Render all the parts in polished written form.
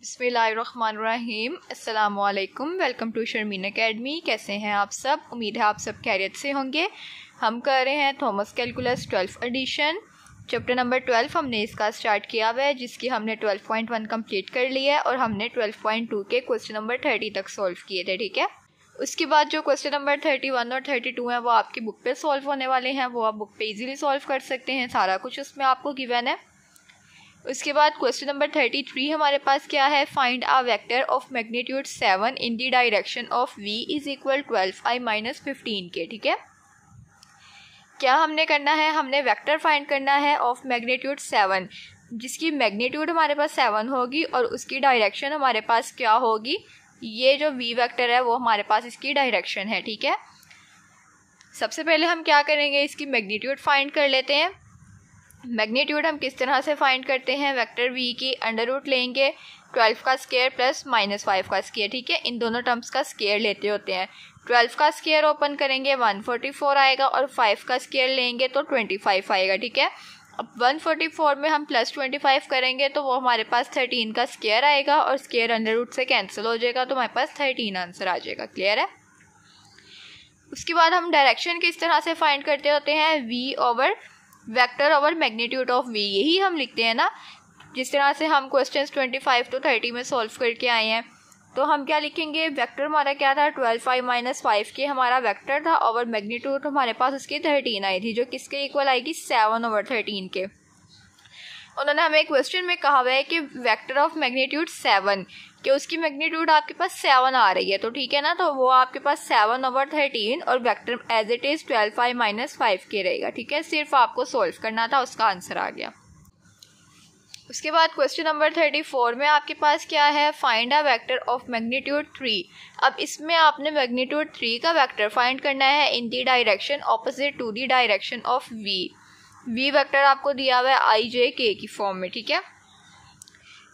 बिस्मिल्लाहिर्रहमानिर्रहीम। अस्सलामुअलैकुम। Welcome to Sharmeen academy. कैसे हैं आप सब? उम्मीद है आप सब खैरियत से होंगे। हम कर रहे हैं Thomas calculus 12th edition. Chapter number 12 हमने इसका स्टार्ट किया हुआ है, जिसकी हमने 12.1 कंप्लीट कर लिया है और हमने 12.2 के क्वेश्चन नंबर 30 तक सॉल्व किए थे। ठीक है, उसके बाद जो क्वेश्चन नंबर 31 और 32 हैं वो आपकी बुक पे सॉल्व होने वाले हैं। वो आप बुक पे इजीली सॉल्व कर सकते हैं, सारा कुछ उसमें आपको गिवन है। उसके बाद क्वेश्चन नंबर 33 हमारे पास क्या है? Find a vector of magnitude 7 in the direction of v is equal 12i minus 15 के। ठीक है, क्या हमने करना है? हमने वेक्टर फाइंड करना है ऑफ मैग्नीट्यूड 7, जिसकी मैग्नीट्यूड हमारे पास 7 होगी और उसकी डायरेक्शन हमारे पास क्या होगी? ये जो v वेक्टर है वो हमारे पास इसकी डायरेक्शन है। ठीक है, सबसे पहले हम क्या करेंगे, इसकी मैग्नीट्यूड फाइंड कर लेते हैं। मैग्नीट्यूड हम किस तरह से फाइंड करते हैं? वेक्टर v की अंडर रूट लेंगे 12 का स्क्वायर प्लस -5 का स्क्वायर। ठीक है, इन दोनों टर्म्स का स्क्वायर लेते होते हैं। 12 का स्क्वायर ओपन करेंगे 144 आएगा और 5 का स्क्वायर लेंगे तो 25 आएगा। ठीक है, अब 144 में हम प्लस 25 करेंगे तो वो हमारे पास 13 का स्क्वायर आएगा और स्क्वायर अंडर रूट से कैंसिल हो जाएगा तो हमारे पास 13 आंसर आ जाएगा। क्लियर है? उसके बाद हम डायरेक्शन किस तरह से फाइंड करते होते हैं? v over vector over magnitude of v, यही हम लिखते हैं ना। जिस तरह से हम क्वेश्चंस 25 to 30 में सॉल्व करके आए हैं, तो हम क्या लिखेंगे? वेक्टर हमारा क्या था? 12i माइनस 5 के हमारा वेक्टर था, ओवर मैग्नीट्यूड हमारे पास उसकी 13 आई थी, जो किसके इक्वल आएगी? 7 ओवर 13 के। उन्होंने हमें क्वेश्चन में कहा हुआ है कि वेक्टर ऑफ मैग्नीट्यूड 7, कि उसकी मैग्नीट्यूड आपके पास 7 आ रही है, तो ठीक है ना, तो वो आपके पास 7 ओवर 13 और vector as it is 12i minus 5 के रहेगा। ठीक है, सिर्फ आपको सॉल्व करना था, उसका आंसर आ गया। उसके बाद क्वेश्चन नंबर 34 में आपके पास क्या है? Find a vector of magnitude 3। अब इसमें आपने मैग्नीट्यूड 3 का वेक्टर फाइंड करना है in the direction opposite to the direction of v vector आपको दिया हुआ है i j k की फॉर्म में। ठीक है,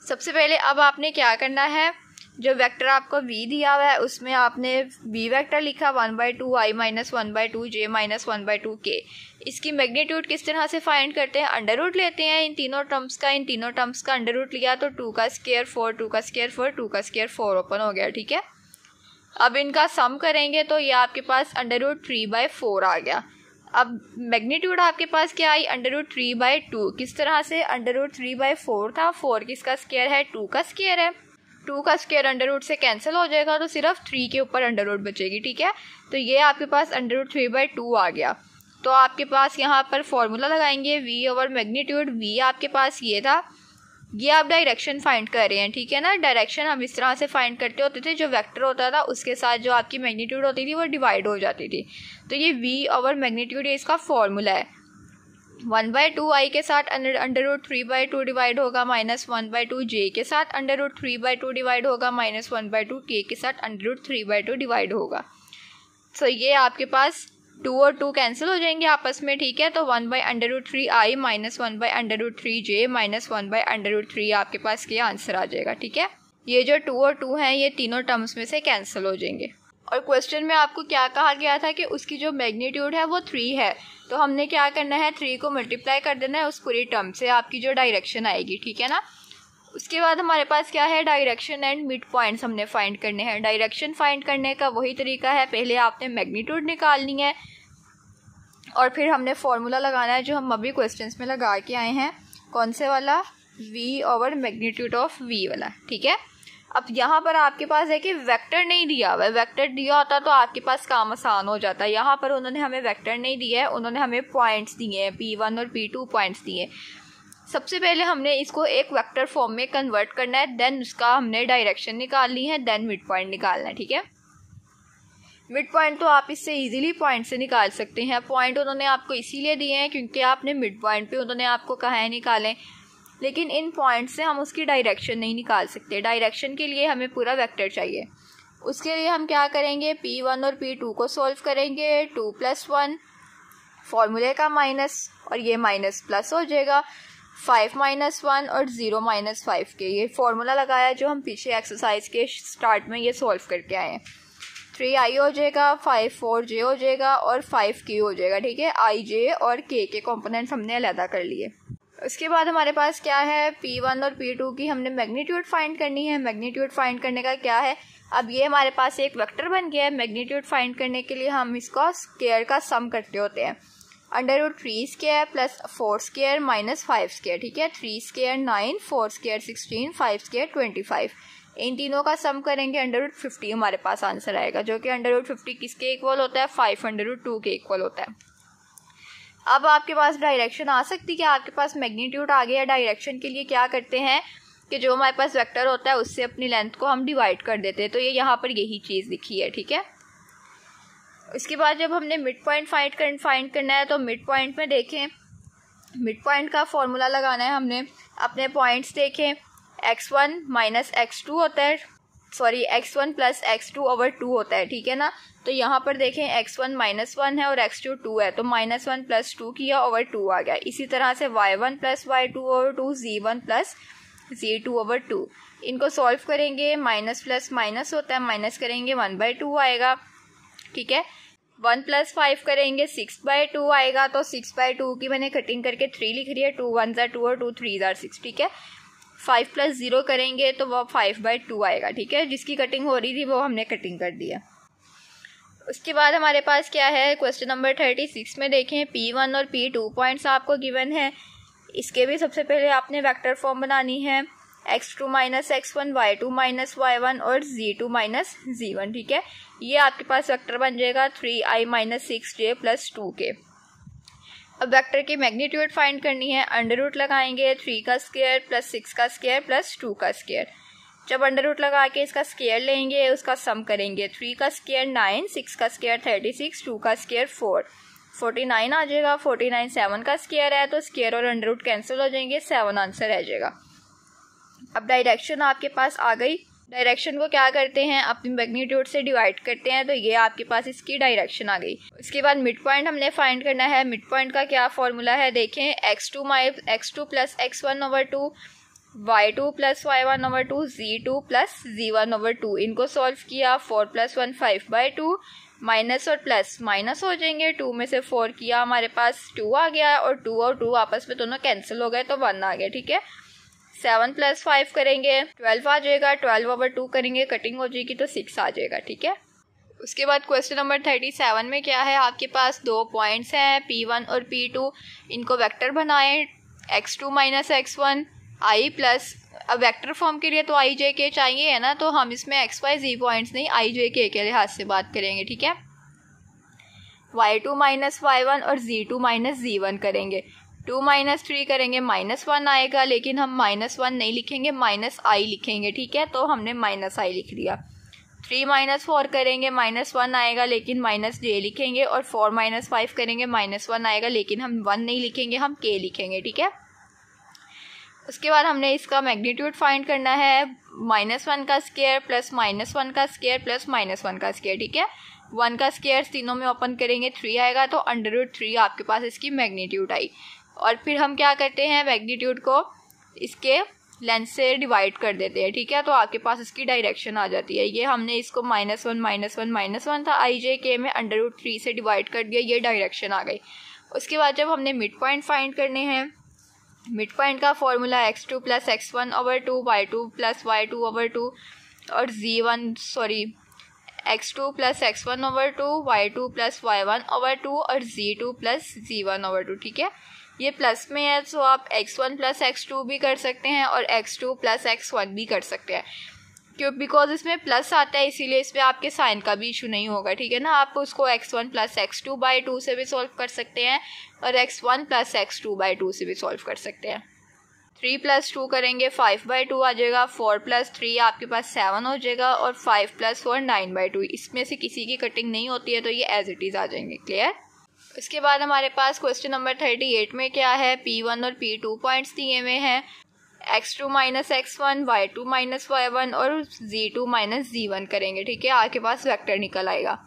सबसे पहले अब आपने क्या करना है? जो वेक्टर आपको v दिया हुआ है उसमें आपने v वेक्टर लिखा 1/2 i minus 1/2 j minus 1/2 k। इसकी मैग्नीट्यूड किस तरह से फाइंड करते हैं? अंडर रूट लेते हैं इन तीनों टर्म्स का अंडर रूट लिया तो 2 का स्क्वायर 4, 2 का स्क्वायर 4, 2 का स्क्वायर 4 ओपन हो गया। ठीक है, अब इनका सम करेंगे तो ये आपके पास अंडर रूट 3/4 आ गया। अब मैग्नीट्यूड आपके पास क्या आई? Under root 3/2। किस तरह से? अंडर रूट 3/4 था, 4 किसका स्क्वायर है? 2 का स्क्वायर है। 2 का स्क्वायर अंडर रूट से कैंसिल हो जाएगा तो सिर्फ 3 के ऊपर अंडर रूट बचेगी। ठीक है, तो ये आपके पास अंडर रूट 3/2 आ गया। तो आपके पास यहाँ पर फॉर्मूला लगाएंगे v ओवर मैग्नीट्यूड। v आपके पास ये था, ये आप डायरेक्शन फाइंड कर रहे हैं। ठीक है ना, डायरेक्शन हम इस तरह से फाइंड करते होते थे, जो वेक्टर होता था उसके साथ जो आपकी मैग्नीट्यूड होती थी वो डिवाइड हो जाती थी। तो ये v ओवर मैग्नीट्यूड ये इसका फॉर्मूला है। 1/2 i के साथ अंडर रूट 3/2 डिवाइड होगा, माइनस 1/2 j के साथ अंडर रूट 3/2 डिवाइड होगा, माइनस 1/2 k के साथ अंडर रूट 3/2 डिवाइड होगा। तो ये आपके पास 2 और 2 कैंसिल हो जाएंगे आपस में। ठीक है, तो 1/√3i माइनस 1/√3j माइनस 1/√3 आपके पास क्या आंसर आ जाएगा। ठीक है, ये जो 2 और 2 हैं ये तीनों टर्म्स में से कैंसिल हो जाएंगे। और क्वेश्चन में आपको क्या कहा गया था कि उसकी जो मैग्नीट्यूड है वो 3 है, तो हमने क्या करना है? 3 को मल्टीप्लाई कर देना है उस पूरी टर्म से, आपकी जो डायरेक्शन आएगी। ठीक है ना, उसके बाद हमारे पास क्या है? डायरेक्शन एंड मिड पॉइंट्स हमने फाइंड करने हैं। डायरेक्शन फाइंड करने का वही तरीका है, पहले आपने मैग्नीट्यूड निकालनी है और फिर हमने फॉर्मूला लगाना है जो हम अभी क्वेश्चंस में लगा के आए हैं। कौन से वाला? v over magnitude of v वाला। ठीक है, अब यहाँ पर आपके पास है कि वेक्टर नहीं दिया हुआ है। वेक्टर दिया होता तो आपके पास काम आसान हो जाता है। यहाँ पर उन्होंने हमें वेक्टर नहीं दिया है, उन्होंने हमें पॉइंट्स दिए हैं, p1 और p2 पॉइंट्स दिए। सबसे पहले हमने इसको एक वेक्टर फॉर्म में कन्वर्ट करना है, देन उसका हमने डायरेक्शन निकालनी है, देन मिड पॉइंट निकालना है। ठीक है, मिड पॉइंट तो आप इससे इजीली पॉइंट से निकाल सकते हैं। पॉइंट उन्होंने आपको इसीलिए दिए हैं क्योंकि आपने मिड पॉइंट पे उन्होंने आपको कहा है निकालें, लेकिन इन पॉइंट से हम उसकी डायरेक्शन नहीं निकाल सकते। डायरेक्शन के लिए हमें पूरा वेक्टर चाहिए। उसके लिए हम क्या करेंगे? p1 और p2 को सॉल्व करेंगे। 2 + 1 फॉर्मूले का माइनस और ये माइनस प्लस हो जाएगा। 5 - 1 और 0 - 5 के ये फॉर्मूला लगाया जो हम पीछे एक्सरसाइज के स्टार्ट में ये सॉल्व करके आए हैं। 3i हो जाएगा, 5 4j हो जाएगा और 5k हो जाएगा। ठीक है, i j और k के कंपोनेंट्स हमने अलग कर लिए। उसके बाद हमारे पास क्या है, P1 और P2 की हमने मैग्नीट्यूड फाइंड करनी है। मैग्नीट्यूड फाइंड करने का क्या है, अब ये हमारे पास एक वेक्टर बन गया है। मैग्नीट्यूड फाइंड करने के लिए हम इसका स्क्वायर का सम करते होते हैं। √3 square plus 4 square minus 5 square, ठीक है। 3 स्क्वायर 9, 4 स्क्वायर 16, 5 स्क्वायर 25। इन तीनों का सम करेंगे √50 हमारे पास आंसर आएगा, जो कि √50 किसके इक्वल होता है, 5√2 के इक्वल होता है। अब आपके पास डायरेक्शन आ सकती है, आपके पास मैग्नीट्यूड आ गया। डायरेक्शन के लिए क्या करते हैं कि जो हमारे पास वेक्टर होता है उससे अपनी लेंथ को हम डिवाइड कर देते हैं। तो ये यहाँ पर यही चीज़ लिखी है, ठीक है। उसके बाद जब हमने मिड पॉइंट फाइंड करना है तो मिड पॉइंट में देखें, मिड पॉइंट का फॉर्मूला लगाना है हमने। अपने पॉइंट्स देखें, x1 माइनस x2 होता है, सॉरी x1 प्लस x2/2 होता है, ठीक है ना। तो यहाँ पर देखें x1 -1 है और x2 2 है, तो -1 प्लस 2 किया ओवर 2 आ गया। इसी तरह से y1 plus y2/2, z1 plus z2/2। इनको सॉल्व करेंगे, माइनस प्लस माइनस होता है, माइनस करेंगे 1/2 आएगा, ठीक है। 1 + 5 करेंगे 6/2 आएगा। तो 6/2 की मैंने कटिंग करके 3 लिख रही है। 2 1 ज़ा 2 और 2 3 ज़ा 6, ठीक है। 5 + 0 करेंगे तो वो 5/2 आएगा, ठीक है। जिसकी कटिंग हो रही थी वो हमने कटिंग कर दिया। उसके बाद हमारे पास क्या है, क्वेश्चन नंबर 36 में देखें, P1 और P2 पॉइंट्स आपको गिवन है। इसके भी सबसे पहले आपने वेक्टर फॉर्म बनानी है, x2 minus x1, y2 minus y1 और z2 माइनस z1, ठीक है। ये आपके पास वेक्टर बन जाएगा 3i minus 6j plus 2k। अब वेक्टर की मैग्नीट्यूड फाइंड करनी है। अंडर रूट लगाएंगे 3 का स्क्वायर प्लस 6 का स्क्वायर प्लस 2 का स्क्वायर। जब अंडर रूट लगा के इसका स्क्वायर लेंगे, उसका सम करेंगे। 3 का स्क्वायर 9, 6 का स्क्वायर 36, 2 का स्क्वायर 4, 49 आ जाएगा। 49 7 का स्क्वायर है, तो स्क्वायर और अंडर रूट कैंसिल हो जाएंगे, 7 आंसर रह जाएगा। अब डायरेक्शन आपके पास आ गई। डायरेक्शन को क्या करते हैं, अपनी मैग्नीट्यूड से डिवाइड करते हैं, तो ये आपके पास इसकी डायरेक्शन आ गई। उसके बाद मिड पॉइंट हमने फाइंड करना है। मिड पॉइंट का क्या फॉर्मूला है, देखें, x2 plus x1/2, y2 plus y1/2, z2 plus z1/2। इनको सॉल्व किया, 4 + 1 5/2, माइनस और प्लस माइनस हो जाएंगे। 2 में से 4 किया, हमारे पास 2 आ गया और 2 और 2 आपस में दोनों कैंसिल हो गए, तो 1 आ गया, ठीक है। 7 + 5 करेंगे 12 आ जाएगा। 12/2 करेंगे, कटिंग हो जाएगी, तो 6 आ जाएगा, ठीक है। उसके बाद क्वेश्चन नंबर 37 में क्या है, आपके पास 2 पॉइंट्स हैं, P1 और P2। इनको वेक्टर बनाएं, x2 minus x1 i plus, अब वेक्टर फॉर्म के लिए तो i j k चाहिए है ना, तो हम इसमें x y z पॉइंट्स नहीं i j k के लिहाज से बात करेंगे, ठीक है। y2 माइनस y1 और z2 माइनस z1 करेंगे। 2 - 3 करेंगे, -1 आएगा, लेकिन हम -1 नहीं लिखेंगे, -i लिखेंगे, ठीक है। तो हमने -i लिख दिया। 3 - 4 करेंगे, -1 आएगा, लेकिन -j लिखेंगे। और 4 - 5 करेंगे, -1 आएगा, लेकिन हम 1 नहीं लिखेंगे, हम k लिखेंगे, ठीक है। उसके बाद हमने इसका मैग्नीट्यूड फाइंड करना है। -1 का स्क्वायर प्लस -1 का स्क्वायर प्लस -1 का स्क्वायर, ठीक है। 1 का स्क्वायर तीनों में ओपन करेंगे, 3 आएगा, तो √3 आपके पास इसकी मैग्नीट्यूड आई। और फिर हम क्या करते हैं, मैग्नीट्यूड को इसके लेंथ से डिवाइड कर देते हैं, ठीक है। तो आपके पास इसकी डायरेक्शन आ जाती है। ये हमने इसको -1 था, i j k में √3 से डिवाइड कर दिया, ये डायरेक्शन आ गई। उसके बाद जब हमने मिड पॉइंट फाइंड करने हैं, मिड पॉइंट का formula x2 plus x1/2, y2 plus y2/2 और x2 plus x1/2, y2 plus y1/2 और z2 प्लस z1/2, ठीक है। ये प्लस में है, तो आप x1 प्लस x2 भी कर सकते हैं और x2 प्लस x1 भी कर सकते हैं, क्यों, बिकॉज इसमें प्लस आता है, इसीलिए इसमें आपके साइन का भी इशू नहीं होगा, ठीक है ना। आप उसको x1 प्लस x2/2 से भी सॉल्व कर सकते हैं और x1 प्लस x2/2 से भी सॉल्व कर सकते हैं। 3 + 2 करेंगे, 5/2 आ जाएगा। 4 + 3 आपके पास 7 हो जाएगा और 5 + 4 9/2। इसमें से किसी की कटिंग नहीं होती है, तो ये एज इट इज़ आ जाएंगे, क्लियर। उसके बाद हमारे पास क्वेश्चन नंबर 38 में क्या है, P1 और P2 पॉइंट्स दिए हुए हैं, x2 minus x1, y2 minus y1 और z2 माइनस z1 करेंगे, ठीक है। आपके पास वेक्टर निकल आएगा।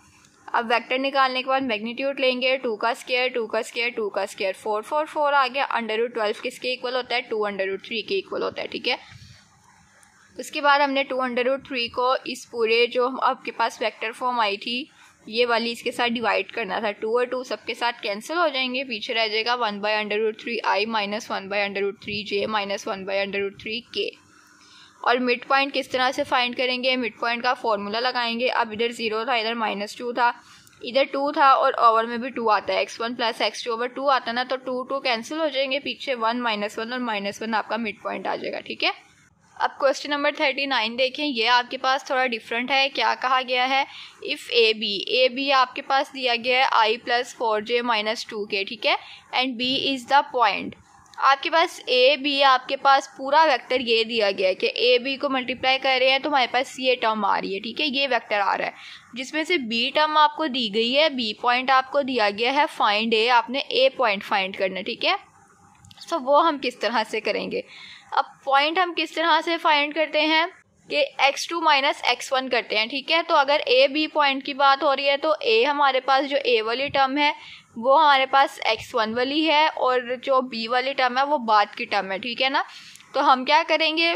अब वेक्टर निकालने के बाद मैग्नीट्यूड लेंगे, 2 का स्क्वायर 2 का स्क्वायर 2 का स्क्वायर 4 4 4 आ गया। √12 किसके इक्वल होता है, 2 √3 के इक्वल होता है, ठीक है। उसके बाद हमने 2 √3 को इस पूरे जो आपके पास वेक्टर फॉर्म आई थी ये वाली इसके साथ डिवाइड करना था, 2 और 2 सबके साथ कैंसिल हो जाएंगे, पीछे रह जाएगा 1/√3i minus 1/√3j minus 1/√3k। और मिड पॉइंट किस तरह से फाइंड करेंगे, मिड पॉइंट का फॉर्मूला लगाएंगे। अब इधर 0 था, इधर -2 था, इधर 2 था और ओवर में भी 2 आता है, x1 + x2 ओवर 2 आता है ना, तो 2 कैंसिल हो जाएंगे, पीछे 1 -1 और -1 आपका मिड पॉइंट आ जाएगा। ठीक है, अब क्वेश्चन नंबर 39 देखें, ये आपके पास थोड़ा डिफरेंट है। क्या कहा गया है, इफ़ ए बी आपके पास दिया गया है i + 4j - 2k, ठीक है, and b is the point. आपके पास ए बी आपके पास पूरा वेक्टर ये दिया गया है कि ए बी को मल्टीप्लाई कर रहे हैं तो हमारे पास ये टर्म आ रही है। ठीक है, ये वेक्टर आ रहा है, जिसमें से बी टर्म आपको दी गई है, बी पॉइंट आपको दिया गया है, फाइंड ए, आपने ए पॉइंट फाइंड करना है। ठीक है, सो वो हम किस तरह से करेंगे। अब पॉइंट हम किस तरह से फाइंड करते हैं कि x2 - x1 करते हैं। ठीक है, तो अगर ए बी पॉइंट की बात हो रही है तो ए हमारे पास जो ए वाली टर्म है वो हमारे पास x1 वाली है और जो b वाली टर्म है वो बाद की टर्म है। ठीक है ना, तो हम क्या करेंगे,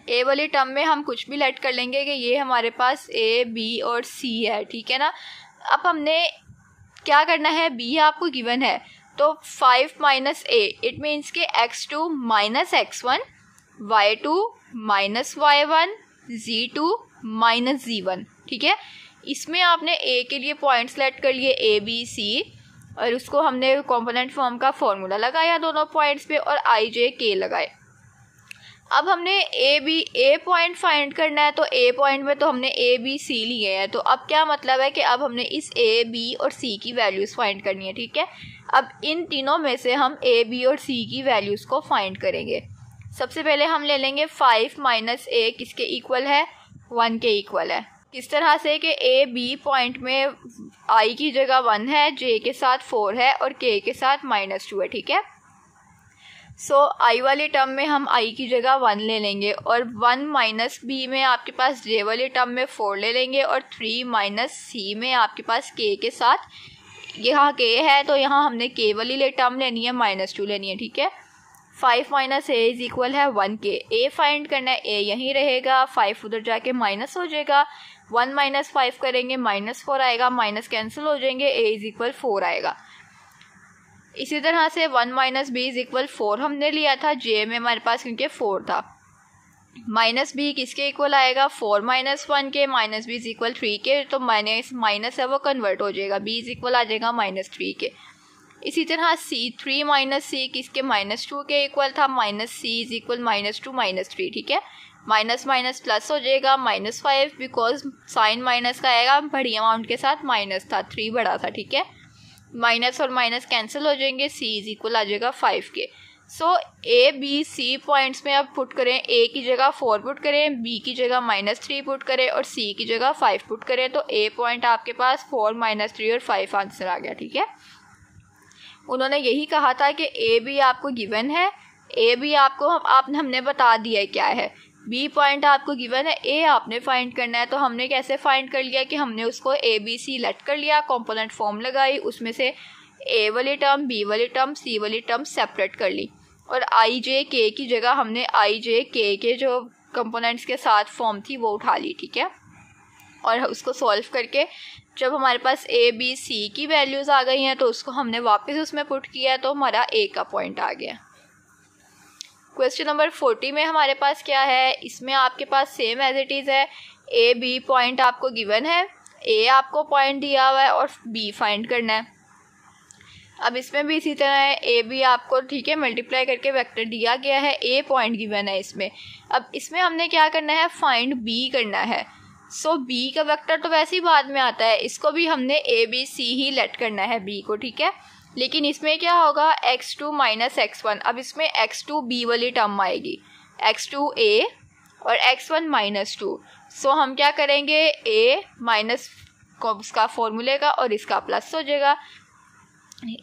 ए वाली टर्म में हम कुछ भी लेट कर लेंगे कि ये हमारे पास a b और c है। ठीक है ना, अब हमने क्या करना है, b आपको गिवन है तो 5 - a, इट मीन्स के x2 - x1, y2 - y1, z2 - z1। ठीक है, इसमें आपने a के लिए पॉइंट सेलेक्ट कर लिए a b c और उसको हमने कॉम्पोनेंट फॉर्म का फॉर्मूला लगाया दोनों पॉइंट्स पे और i j k लगाए। अब हमने ए पॉइंट फाइंड करना है तो ए पॉइंट में तो हमने ए बी सी लिए हैं, तो अब क्या मतलब है कि अब हमने इस ए बी और सी की वैल्यूज़ फाइंड करनी है। ठीक है, अब इन तीनों में से हम ए बी और सी की वैल्यूज़ को फाइंड करेंगे। सबसे पहले हम ले लेंगे 5 - a किसके इक्वल है, 1 के इक्वल है। किस तरह से कि ए बी पॉइंट में i की जगह 1 है, j के साथ 4 है और k के साथ -2 है। ठीक है, सो i वाली टर्म में हम i की जगह 1 ले लेंगे और 1 - b में आपके पास j वाली टर्म में 4 ले लेंगे और 3 - c में आपके पास k के साथ, यहाँ k है तो यहाँ हमने k वाली टर्म लेनी है, -2 लेनी है। ठीक है, 5 - a इज इक्वल है 1k। a फाइंड करना है, a यहीं रहेगा, 5 उधर जाके माइनस हो जाएगा, 1 - 5 करेंगे -4 आएगा, माइनस कैंसिल हो जाएंगे, a इज इक्वल 4 आएगा। इसी तरह से 1 - b इज इक्वल 4 हमने लिया था, j में हमारे पास क्योंकि 4 था, -b किसके इक्वल आएगा, 4 - 1 के, -b इज इक्वल 3 के, तो माइनस है वो कन्वर्ट हो जाएगा, b इज इक्वल आ जाएगा -3 के। इसी तरह c 3 - c किसके, -2 के इक्वल था, -c इज इक्वल -2 - 3। ठीक है, माइनस माइनस प्लस हो जाएगा, -5 बिकॉज साइन माइनस का आएगा, बड़ी अमाउंट के साथ माइनस था, 3 बड़ा था। ठीक है, माइनस और माइनस कैंसिल हो जाएंगे, c इज इक्वल आ जाएगा 5 के। सो ए बी सी पॉइंट्स में अब पुट करें, a की जगह 4 पुट करें, b की जगह -3 पुट करें और c की जगह 5 पुट करें, तो a पॉइंट आपके पास 4 - 3 और 5 आंसर आ गया। ठीक है, उन्होंने यही कहा था कि ए बी आपको गिवन है, ए बी आपको हमने बता दिया है क्या है, बी पॉइंट आपको गिवन है, ए आपने फाइंड करना है। तो हमने कैसे फाइंड कर लिया कि हमने उसको ए बी सी लेट कर लिया, कंपोनेंट फॉर्म लगाई, उसमें से ए वाली टर्म, बी वाली टर्म, सी वाली टर्म सेपरेट कर ली और आई जे के की जगह हमने आई जे के जो कंपोनेंट्स के साथ फॉर्म थी वो उठा ली। ठीक है, और उसको सॉल्व करके जब हमारे पास ए बी सी की वैल्यूज़ आ गई हैं तो उसको हमने वापस उसमें पुट किया तो हमारा ए का पॉइंट आ गया। क्वेश्चन नंबर 40 में हमारे पास क्या है, इसमें आपके पास सेम एज इट इज़ है, ए बी पॉइंट आपको गिवन है, ए आपको पॉइंट दिया हुआ है और बी फाइंड करना है। अब इसमें भी इसी तरह है, ए बी आपको ठीक है मल्टीप्लाई करके वेक्टर दिया गया है, ए पॉइंट गिवन है इसमें। अब इसमें हमने क्या करना है, फाइंड बी करना है। सो बी का वेक्टर तो वैसे ही बाद में आता है, इसको भी हमने A B C he late करना है बी को। ठीक है, लेकिन इसमें क्या होगा, x2 - x1। अब इसमें x2 b वाली टर्म आएगी, x2 a और x1 -2। सो हम क्या करेंगे, a माइनस इसका फॉर्मूले का और इसका प्लस हो जाएगा,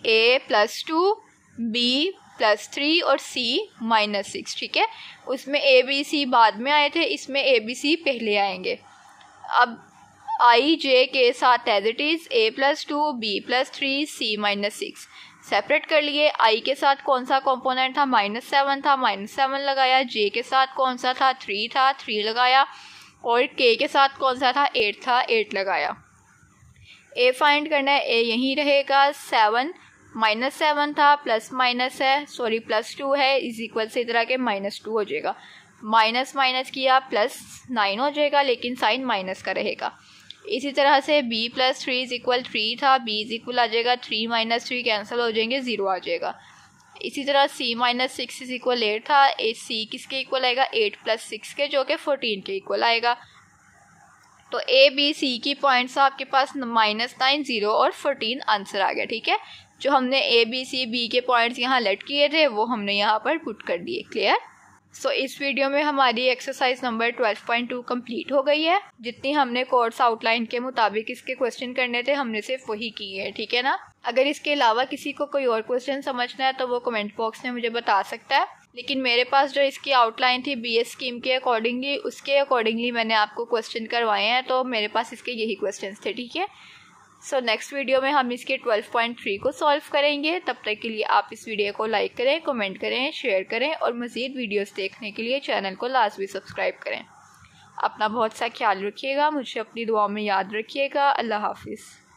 a + 2 b + 3 और c -6। ठीक है, उसमें a b c बाद में आए थे, इसमें a b c पहले आएंगे। अब आई जे के साथ as it is a + 2 b + 3 c -6 separate कर लिए। i के साथ कौन सा कंपोनेंट था, -7 था, -7 लगाया। j के साथ कौन सा था, 3 था, 3 लगाया। और k के साथ कौन सा था, 8 था, 8 लगाया। ए फाइंड करना है, ए यहीं रहेगा, 7 -7 था, प्लस माइनस है, सॉरी +2 है, इज इक्वल से इधर आके -2 हो जाएगा, माइनस माइनस किया +9 हो जाएगा, लेकिन साइन माइनस का रहेगा। इसी तरह से b + 3 इज इक्वल 3 था, b इज इक्वल आ जाएगा 3 - 3 कैंसिल हो जाएंगे, 0 आ जाएगा। इसी तरह c - 6 इज इक्वल 8 था, c किसके इक्वल आएगा, 8 + 6 के, जो कि 14 के इक्वल आएगा। तो a b c की पॉइंट्स आपके पास -9 0 और 14 आंसर आ गया। ठीक है, जो हमने a b c b के पॉइंट्स यहाँ लेट किए थे वो हमने यहाँ पर पुट कर दिए। क्लियर। सो इस वीडियो में हमारी एक्सरसाइज नंबर 12.2 कंप्लीट हो गई है। जितनी हमने कोर्स आउटलाइन के मुताबिक इसके क्वेश्चन करने थे हमने सिर्फ वही किए हैं। ठीक है ना। अगर इसके अलावा किसी को कोई और क्वेश्चन समझना है तो वो कमेंट बॉक्स में मुझे बता सकता है, लेकिन मेरे पास जो इसकी आउटलाइन थी BS स्कीम के अकॉर्डिंगली, उसके अकॉर्डिंगली मैंने आपको क्वेश्चन करवाए हैं, तो मेरे पास इसके यही क्वेश्चन थे। ठीक है। सो नेक्स्ट वीडियो में हम इसके 12.3 को सॉल्व करेंगे। तब तक के लिए आप इस वीडियो को लाइक करें, कमेंट करें, शेयर करें और मज़ीद वीडियोस देखने के लिए चैनल को लाजमी सब्सक्राइब करें। अपना बहुत सा ख्याल रखिएगा, मुझे अपनी दुआओं में याद रखिएगा। अल्लाह हाफिज़।